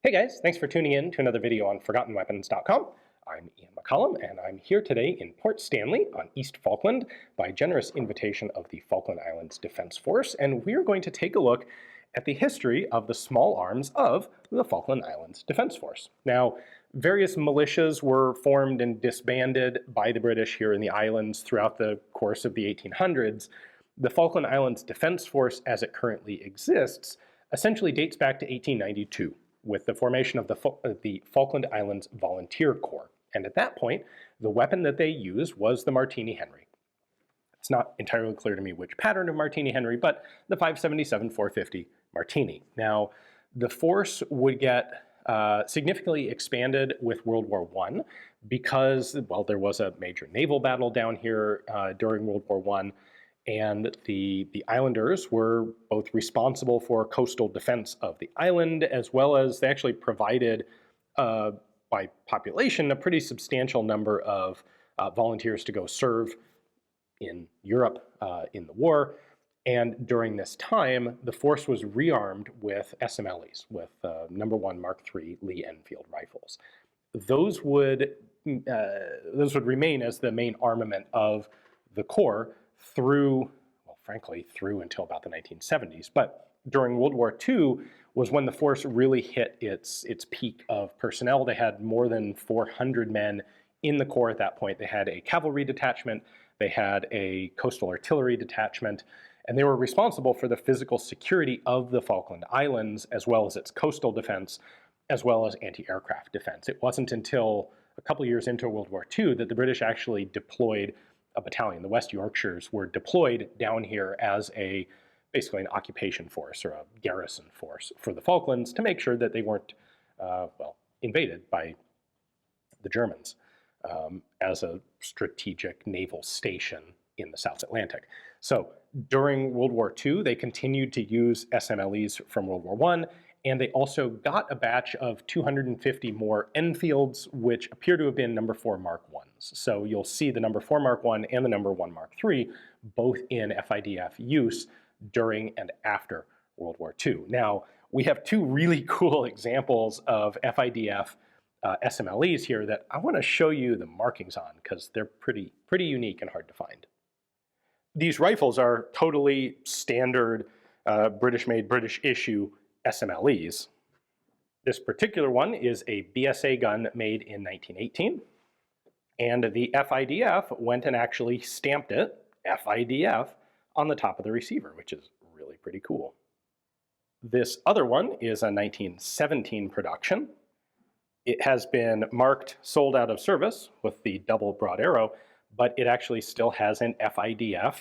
Hey guys, thanks for tuning in to another video on ForgottenWeapons.com. I'm Ian McCollum, and I'm here today in Port Stanley on East Falkland by generous invitation of the Falkland Islands Defense Force, and we're going to take a look at the history of the small arms of the Falkland Islands Defense Force. Now, various militias were formed and disbanded by the British here in the islands throughout the course of the 1800s. The Falkland Islands Defense Force, as it currently exists, essentially dates back to 1892. With the formation of the Falkland Islands Volunteer Corps. And at that point, the weapon that they used was the Martini Henry. It's not entirely clear to me which pattern of Martini Henry, but the 5.77-450 Martini. Now, the force would get significantly expanded with World War I because, well, there was a major naval battle down here during World War I. And the islanders were both responsible for coastal defense of the island, as well as they actually provided, by population, a pretty substantial number of volunteers to go serve in Europe in the war. And during this time, the force was rearmed with SMLEs, with number 1 Mark III Lee Enfield rifles. Those would remain as the main armament of the Corps through, well, frankly, through until about the 1970s. But during World War II was when the force really hit its peak of personnel. They had more than 400 men in the Corps at that point. They had a cavalry detachment, they had a coastal artillery detachment, and they were responsible for the physical security of the Falkland Islands, as well as its coastal defense, as well as anti-aircraft defense. It wasn't until a couple years into World War II that the British actually deployed a battalion. The West Yorkshires were deployed down here as basically an occupation force or a garrison force for the Falklands to make sure that they weren't, invaded by the Germans as a strategic naval station in the South Atlantic. So during World War II, they continued to use SMLEs from World War I, and they also got a batch of 250 more Enfields, which appear to have been number 4 Mark Is. So you'll see the number 4 Mark I and the number 1 Mark III both in FIDF use during and after World War II. Now, we have two really cool examples of FIDF SMLEs here that I want to show you the markings on because they're pretty unique and hard to find. These rifles are totally standard British-made, British-issue SMLEs. This particular one is a BSA gun made in 1918, and the FIDF went and actually stamped it, FIDF, on the top of the receiver, which is really pretty cool. This other one is a 1917 production. It has been marked sold out of service with the double broad arrow, but it actually still has an FIDF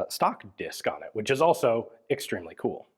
stock disc on it, which is also extremely cool.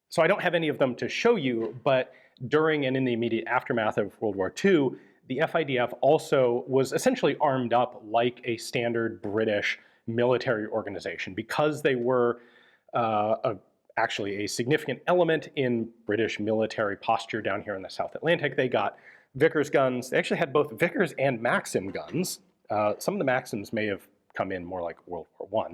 So I don't have any of them to show you, but during and in the immediate aftermath of World War II, the FIDF also was essentially armed up like a standard British military organization because they were actually a significant element in British military posture down here in the South Atlantic. They got Vickers guns. They actually had both Vickers and Maxim guns. Some of the Maxims may have come in more like World War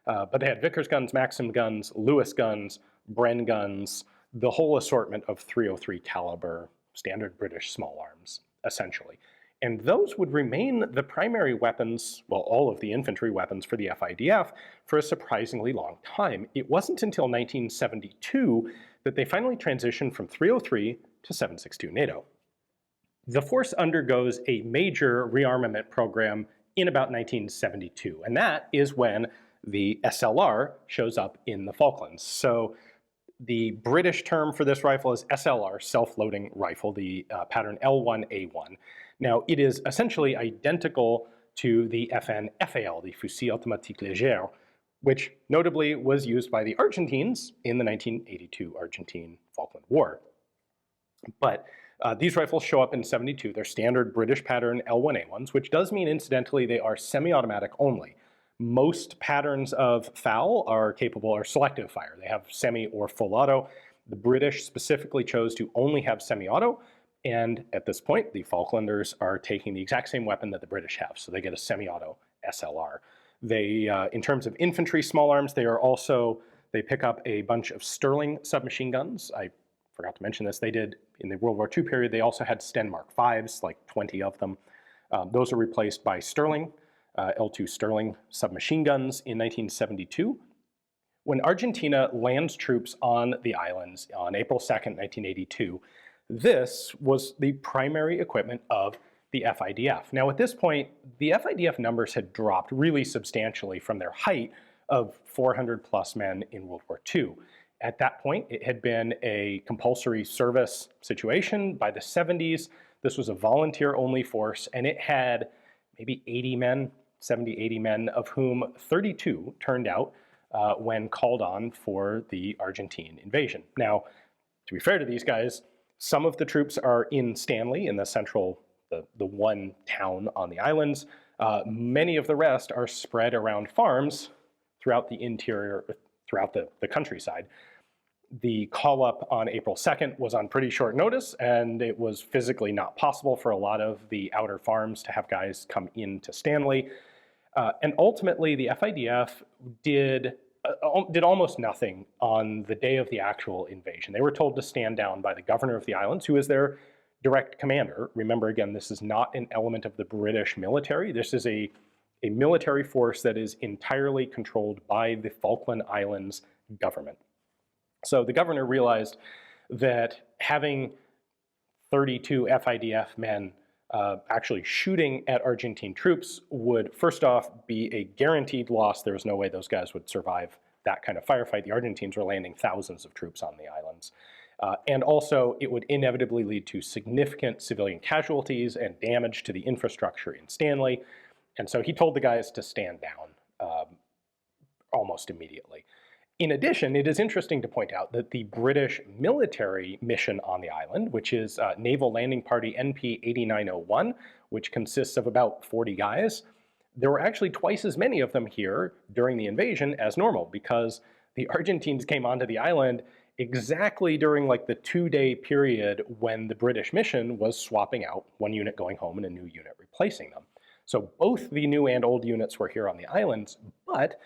I, but they had Vickers guns, Maxim guns, Lewis guns, Bren guns, the whole assortment of .303 caliber standard British small arms, essentially. And those would remain the primary weapons, well, all of the infantry weapons for the FIDF for a surprisingly long time. It wasn't until 1972 that they finally transitioned from .303 to .762 NATO. The force undergoes a major rearmament program in about 1972, and that is when the SLR shows up in the Falklands. So the British term for this rifle is SLR, self-loading rifle, the pattern L1A1. Now, it is essentially identical to the FN FAL, the Fusil Automatique Légère, which notably was used by the Argentines in the 1982 Argentine Falkland War. But these rifles show up in 72. They're standard British pattern L1A1s, which does mean, incidentally, they are semi-automatic only. Most patterns of FAL are selective fire. They have semi or full auto. The British specifically chose to only have semi-auto, and at this point, the Falklanders are taking the exact same weapon that the British have, so they get a semi-auto SLR. They, in terms of infantry small arms, they pick up a bunch of Sterling submachine guns. I forgot to mention this, they did, in the World War II period, they also had Sten MkVs, like 20 of them. Those are replaced by Sterling, L2 Sterling submachine guns in 1972. When Argentina lands troops on the islands on April 2nd, 1982, this was the primary equipment of the FIDF. Now at this point, the FIDF numbers had dropped really substantially from their height of 400 plus men in World War II. At that point, it had been a compulsory service situation. By the 70s, this was a volunteer-only force, and it had maybe 80 men, 70, 80 men, of whom 32 turned out when called on for the Argentine invasion. Now, to be fair to these guys, some of the troops are in Stanley, in the central, the one town on the islands. Many of the rest are spread around farms throughout the interior, throughout the countryside. The call up on April 2nd was on pretty short notice, and it was physically not possible for a lot of the outer farms to have guys come into Stanley. And ultimately, the FIDF did almost nothing on the day of the actual invasion. They were told to stand down by the governor of the islands, who is their direct commander. Remember, again, this is not an element of the British military. This is a military force that is entirely controlled by the Falkland Islands government. So the governor realized that having 32 FIDF men actually shooting at Argentine troops would, first off, be a guaranteed loss. There was no way those guys would survive that kind of firefight. The Argentines were landing thousands of troops on the islands. And also, it would inevitably lead to significant civilian casualties and damage to the infrastructure in Stanley. And so he told the guys to stand down almost immediately. In addition, it is interesting to point out that the British military mission on the island, which is Naval Landing Party NP 8901, which consists of about 40 guys, there were actually twice as many of them here during the invasion as normal, because the Argentines came onto the island exactly during like the 2-day period when the British mission was swapping out, one unit going home and a new unit replacing them. So both the new and old units were here on the islands, but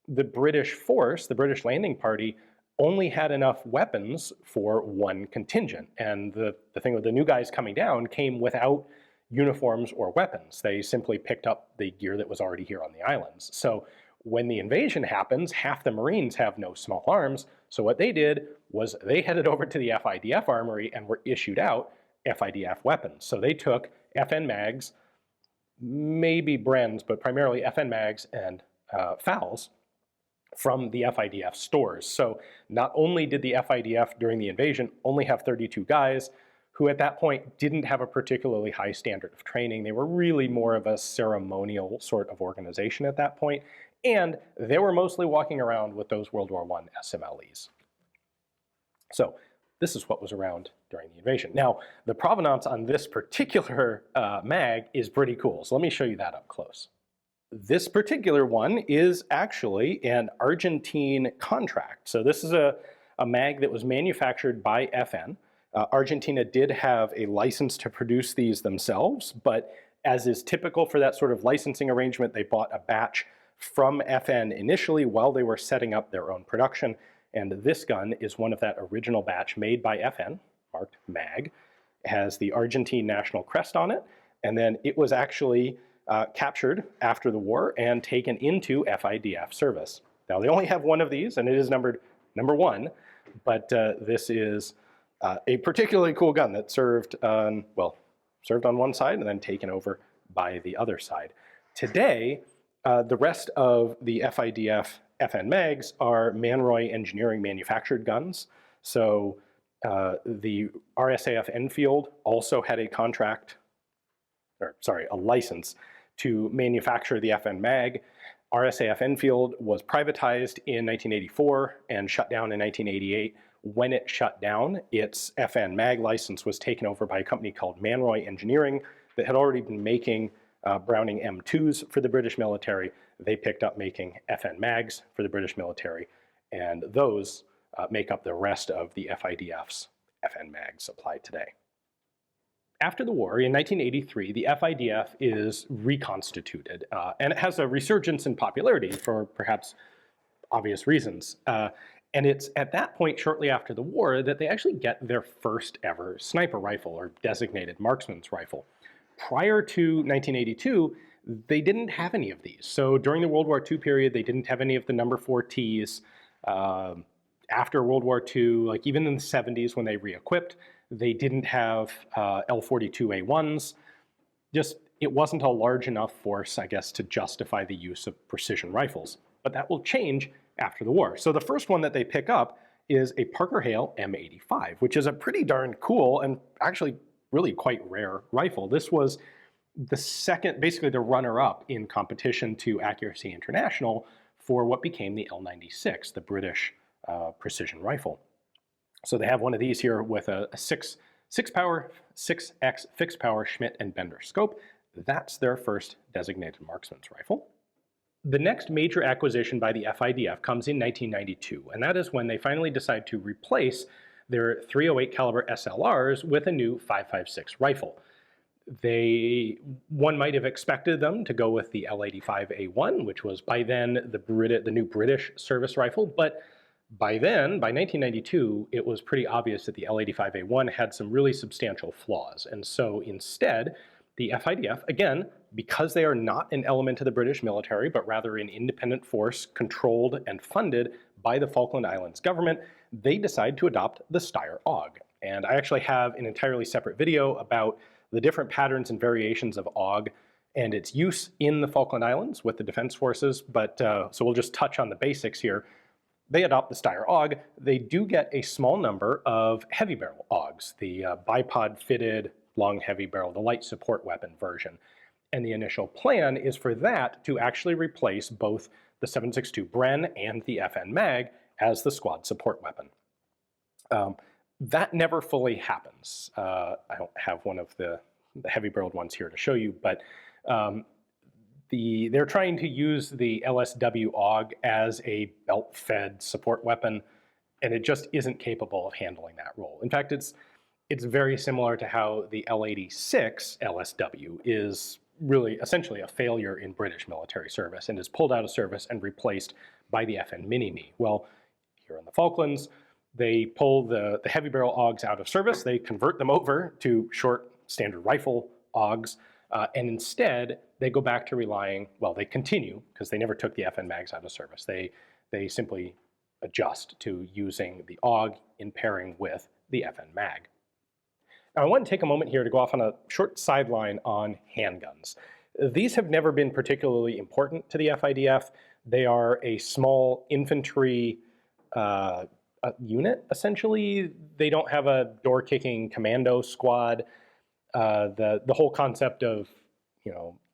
the British force, the British landing party, only had enough weapons for one contingent. And the thing with the new guys coming down came without uniforms or weapons. They simply picked up the gear that was already here on the islands. So when the invasion happens, half the Marines have no small arms. So what they did was they headed over to the FIDF armory and were issued out FIDF weapons. So they took FN MAGs, maybe Brens, but primarily FN MAGs and FALs, from the FIDF stores. So not only did the FIDF during the invasion only have 32 guys who at that point didn't have a particularly high standard of training, they were really more of a ceremonial sort of organization at that point, and they were mostly walking around with those World War I SMLEs. So this is what was around during the invasion. Now, the provenance on this particular mag is pretty cool, so let me show you that up close. This particular one is actually an Argentine contract. So this is a mag that was manufactured by FN. Argentina did have a license to produce these themselves, but as is typical for that sort of licensing arrangement, they bought a batch from FN initially while they were setting up their own production. And this gun is one of that original batch made by FN, marked MAG. It has the Argentine national crest on it, and then it was actually captured after the war and taken into FIDF service. Now they only have one of these, and it is numbered number 1, but this is a particularly cool gun that served on one side and then taken over by the other side. Today, the rest of the FIDF FN MAGs are Manroy Engineering manufactured guns. So the RSAF Enfield also had a license to manufacture the FN MAG. RSAF Enfield was privatized in 1984 and shut down in 1988. When it shut down, its FN MAG license was taken over by a company called Manroy Engineering that had already been making Browning M2s for the British military. They picked up making FN MAGs for the British military, and those make up the rest of the FIDF's FN MAGs supplied today. After the war, in 1983, the FIDF is reconstituted, and it has a resurgence in popularity for perhaps obvious reasons. And it's at that point, shortly after the war, that they actually get their first ever sniper rifle, or designated marksman's rifle. Prior to 1982, they didn't have any of these. So during the World War II period, they didn't have any of the number 4Ts. After World War II, like even in the 70s when they re-equipped, they didn't have L42A1s. Just, it wasn't a large enough force, I guess, to justify the use of precision rifles. But that will change after the war. So the first one that they pick up is a Parker Hale M85, which is a pretty darn cool and actually really quite rare rifle. This was the second, basically the runner-up in competition to Accuracy International for what became the L96, the British precision rifle. So they have one of these here with a 6X fixed power Schmidt and Bender scope. That's their first designated marksman's rifle. The next major acquisition by the FIDF comes in 1992, and that is when they finally decide to replace their .308 caliber SLRs with a new 5.56 rifle. One might have expected them to go with the L85A1, which was by then the new British service rifle, but by then, by 1992, it was pretty obvious that the L85A1 had some really substantial flaws, and so instead, the FIDF, again, because they are not an element of the British military, but rather an independent force controlled and funded by the Falkland Islands government, they decide to adopt the Steyr AUG. And I actually have an entirely separate video about the different patterns and variations of AUG and its use in the Falkland Islands with the defense forces, but so we'll just touch on the basics here. They adopt the Steyr AUG. They do get a small number of heavy barrel AUGs, the bipod fitted long heavy barrel, the light support weapon version. And the initial plan is for that to actually replace both the 7.62 Bren and the FN MAG as the squad support weapon. That never fully happens. I don't have one of the heavy barreled ones here to show you, but they're trying to use the LSW AUG as a belt-fed support weapon, and it just isn't capable of handling that role. In fact, it's very similar to how the L86 LSW is really essentially a failure in British military service and is pulled out of service and replaced by the FN Mini-Me. Well, here in the Falklands, they pull the heavy barrel AUGs out of service, they convert them over to short standard rifle AUGs, and instead they go back to relying, well, they continue, because they never took the FN MAGs out of service. They simply adjust to using the AUG in pairing with the FN MAG. Now, I want to take a moment here to go off on a short sideline on handguns. These have never been particularly important to the FIDF. They are a small infantry unit, essentially. They don't have a door-kicking commando squad. The whole concept of,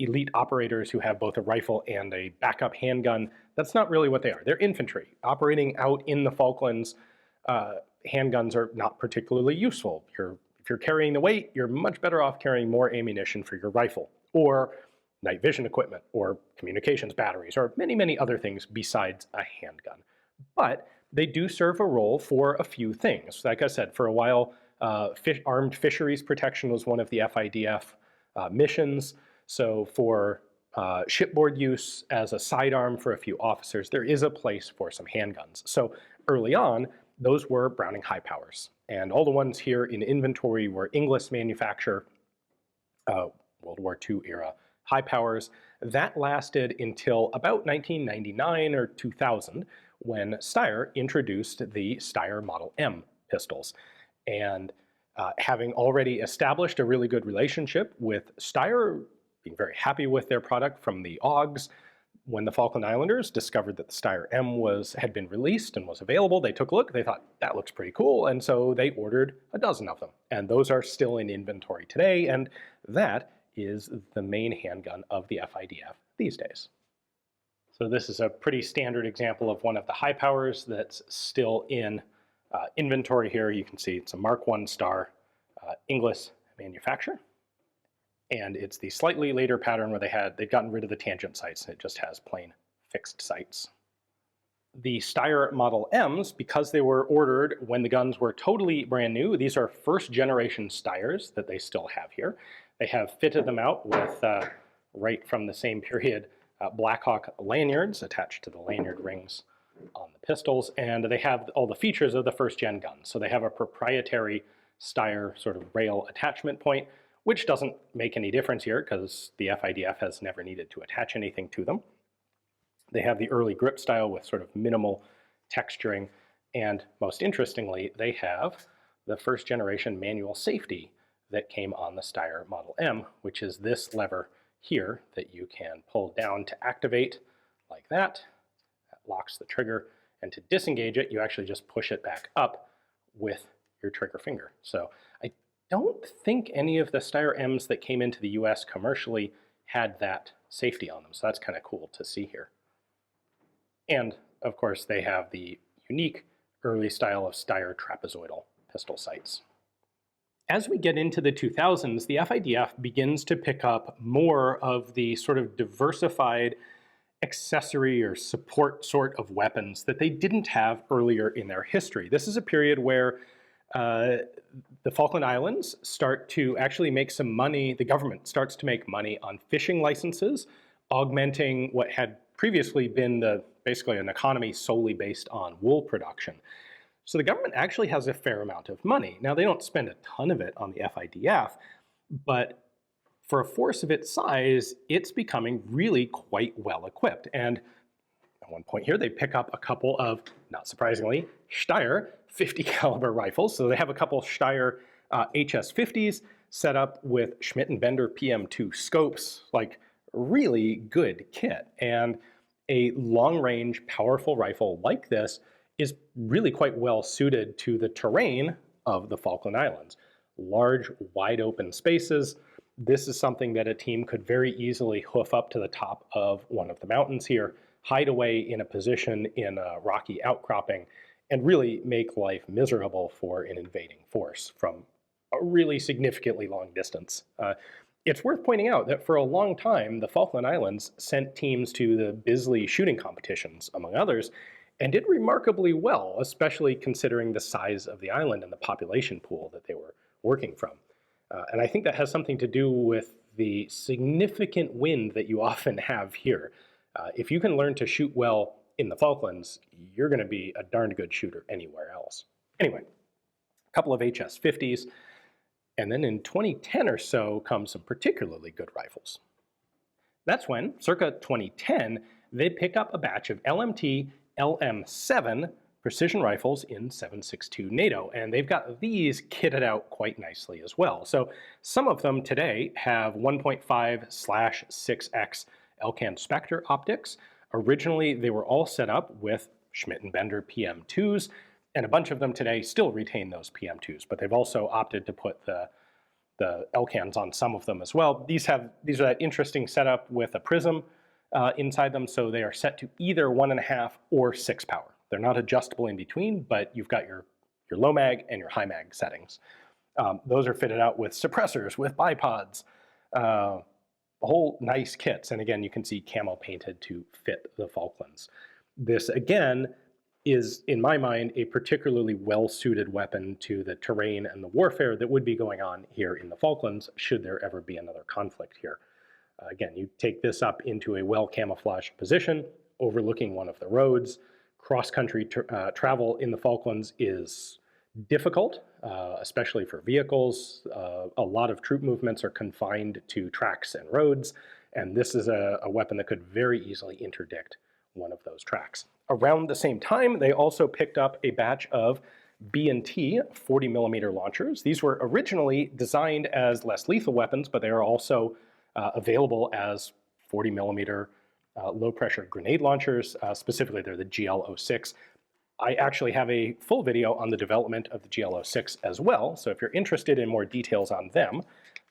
elite operators who have both a rifle and a backup handgun, that's not really what they are. They're infantry operating out in the Falklands. Handguns are not particularly useful. If you're carrying the weight, you're much better off carrying more ammunition for your rifle, or night vision equipment, or communications batteries, or many, many other things besides a handgun. But they do serve a role for a few things. Like I said, for a while, armed fisheries protection was one of the FIDF missions. So for shipboard use as a sidearm for a few officers, there is a place for some handguns. So early on, those were Browning high powers. And all the ones here in inventory were Inglis manufacture, World War II era high powers. That lasted until about 1999 or 2000, when Steyr introduced the Steyr Model M pistols. And having already established a really good relationship with Steyr, being very happy with their product from the AUGs, when the Falkland Islanders discovered that the Steyr M had been released and was available, they took a look, they thought, that looks pretty cool, and so they ordered a dozen of them. And those are still in inventory today, and that is the main handgun of the FIDF these days. So this is a pretty standard example of one of the high powers that's still in inventory here. You can see it's a Mark I Star Inglis manufacture. And it's the slightly later pattern where they'd gotten rid of the tangent sights and it just has plain fixed sights. The Steyr Model Ms, because they were ordered when the guns were totally brand new, these are first generation Steyrs that they still have here. They have fitted them out with, right from the same period, Blackhawk lanyards attached to the lanyard rings on the pistols, and they have all the features of the first-gen guns. So they have a proprietary Steyr sort of rail attachment point, which doesn't make any difference here because the FIDF has never needed to attach anything to them. They have the early grip style with sort of minimal texturing, and most interestingly, they have the first generation manual safety that came on the Steyr Model M, which is this lever here that you can pull down to activate like that. That locks the trigger, and to disengage it, you actually just push it back up with your trigger finger. So I don't think any of the Steyr M's that came into the US commercially had that safety on them, so that's kind of cool to see here. And of course, they have the unique early style of Steyr trapezoidal pistol sights. As we get into the 2000s, the FIDF begins to pick up more of the sort of diversified accessory or support sort of weapons that they didn't have earlier in their history. This is a period where the Falkland Islands start to actually make some money. The government starts to make money on fishing licenses, augmenting what had previously been basically an economy solely based on wool production. So the government actually has a fair amount of money. Now, they don't spend a ton of it on the FIDF, but for a force of its size, it's becoming really quite well equipped. And at one point here, they pick up a couple of, not surprisingly, Steyr 50 caliber rifles. So they have a couple Steyr HS50s set up with Schmidt & Bender PM2 scopes, like really good kit. And a long-range, powerful rifle like this is really quite well suited to the terrain of the Falkland Islands. Large, wide open spaces. This is something that a team could very easily hoof up to the top of one of the mountains here, hide away in a position in a rocky outcropping, and really make life miserable for an invading force from a really significantly long distance. It's worth pointing out that for a long time, the Falkland Islands sent teams to the Bisley shooting competitions, among others, and did remarkably well, especially considering the size of the island and the population pool that they were working from. And I think that has something to do with the significant wind that you often have here. If you can learn to shoot well in the Falklands, you're going to be a darn good shooter anywhere else. Anyway, a couple of HS50s, and then in 2010 or so comes some particularly good rifles. That's when, circa 2010, they pick up a batch of LMT LM7 precision rifles in 7.62 NATO, and they've got these kitted out quite nicely as well. So some of them today have 1.5/6x Elcan Spectre optics. Originally, they were all set up with Schmidt & Bender PM2s, and a bunch of them today still retain those PM2s, but they've also opted to put the Elcans on some of them as well. These are that interesting setup with a prism inside them, so they are set to either 1.5 or 6 power. They're not adjustable in between, but you've got your low mag and your high mag settings. Those are fitted out with suppressors, with bipods, whole nice kits. And again, you can see camo painted to fit the Falklands. This, again, is, in my mind, a particularly well-suited weapon to the terrain and the warfare that would be going on here in the Falklands should there ever be another conflict here. Again, you take this up into a well-camouflaged position, overlooking one of the roads. Cross-country travel in the Falklands is difficult, especially for vehicles. A lot of troop movements are confined to tracks and roads, and this is a weapon that could very easily interdict one of those tracks. Around the same time, they also picked up a batch of B&T 40mm launchers. These were originally designed as less lethal weapons, but they are also available as 40mm low-pressure grenade launchers. I'Specifically, they're the GL06. I actually have a full video on the development of the GL06 as well, so if you're interested in more details on them,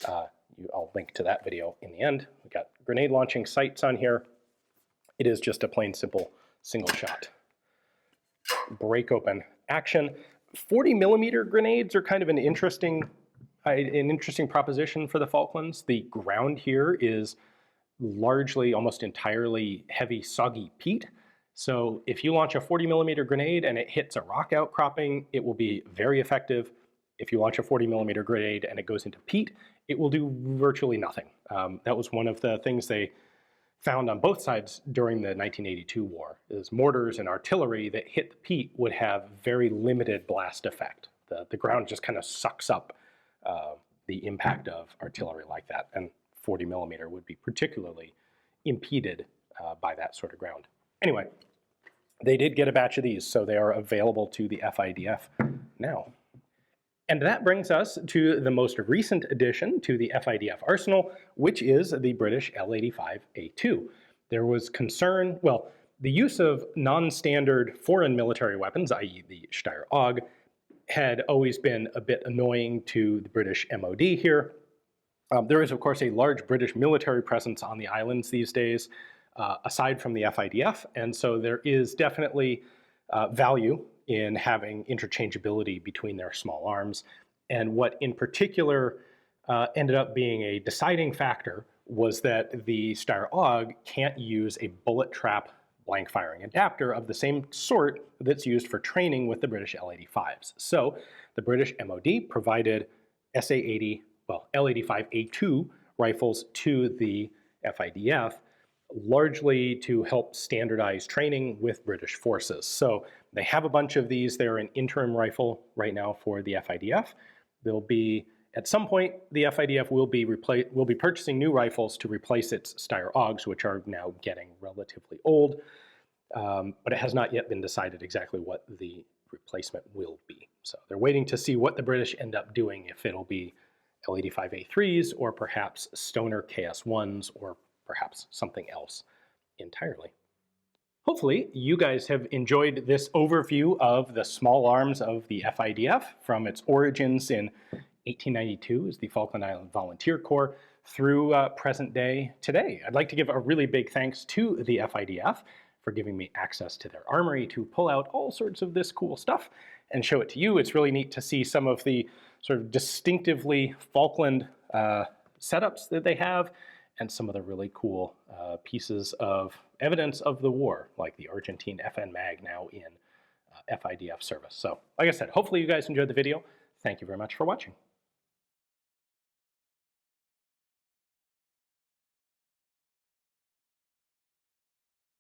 I'll link to that video in the end. We've got grenade launching sights on here. It is just a plain simple single shot break open action. 40mm grenades are kind of an interesting proposition for the Falklands. The ground here is largely, almost entirely heavy, soggy peat. So if you launch a 40mm grenade and it hits a rock outcropping, it will be very effective. If you launch a 40mm grenade and it goes into peat, it will do virtually nothing. That was one of the things they found on both sides during the 1982 war is mortars and artillery that hit the peat would have very limited blast effect. The ground just kind of sucks up the impact of artillery like that, and 40 millimeter would be particularly impeded by that sort of ground. Anyway, they did get a batch of these, so they are available to the FIDF now. And that brings us to the most recent addition to the FIDF arsenal, which is the British L85A2. There was concern, well, the use of non-standard foreign military weapons, i.e. the Steyr AUG, had always been a bit annoying to the British MOD here. There is, of course, a large British military presence on the islands these days, aside from the FIDF, and so there is definitely value in having interchangeability between their small arms. And what in particular ended up being a deciding factor was that the Steyr AUG can't use a bullet trap blank firing adapter of the same sort that's used for training with the British L85s. So the British MOD provided L85A2 rifles to the FIDF, largely to help standardize training with British forces. So they have a bunch of these. They're an interim rifle right now for the FIDF. They'll be, at some point, the FIDF will be purchasing new rifles to replace its Steyr AUGs, which are now getting relatively old, but it has not yet been decided exactly what the replacement will be. So they're waiting to see what the British end up doing, if it'll be L85A3s or perhaps Stoner KS1s or perhaps something else entirely. Hopefully, you guys have enjoyed this overview of the small arms of the FIDF from its origins in 1892 as the Falkland Islands Volunteer Corps through present day today. I'd like to give a really big thanks to the FIDF for giving me access to their armory to pull out all sorts of this cool stuff and show it to you. It's really neat to see some of the sort of distinctively Falkland setups that they have, and some of the really cool pieces of evidence of the war, like the Argentine FN MAG now in FIDF service. So, like I said, hopefully you guys enjoyed the video. Thank you very much for watching.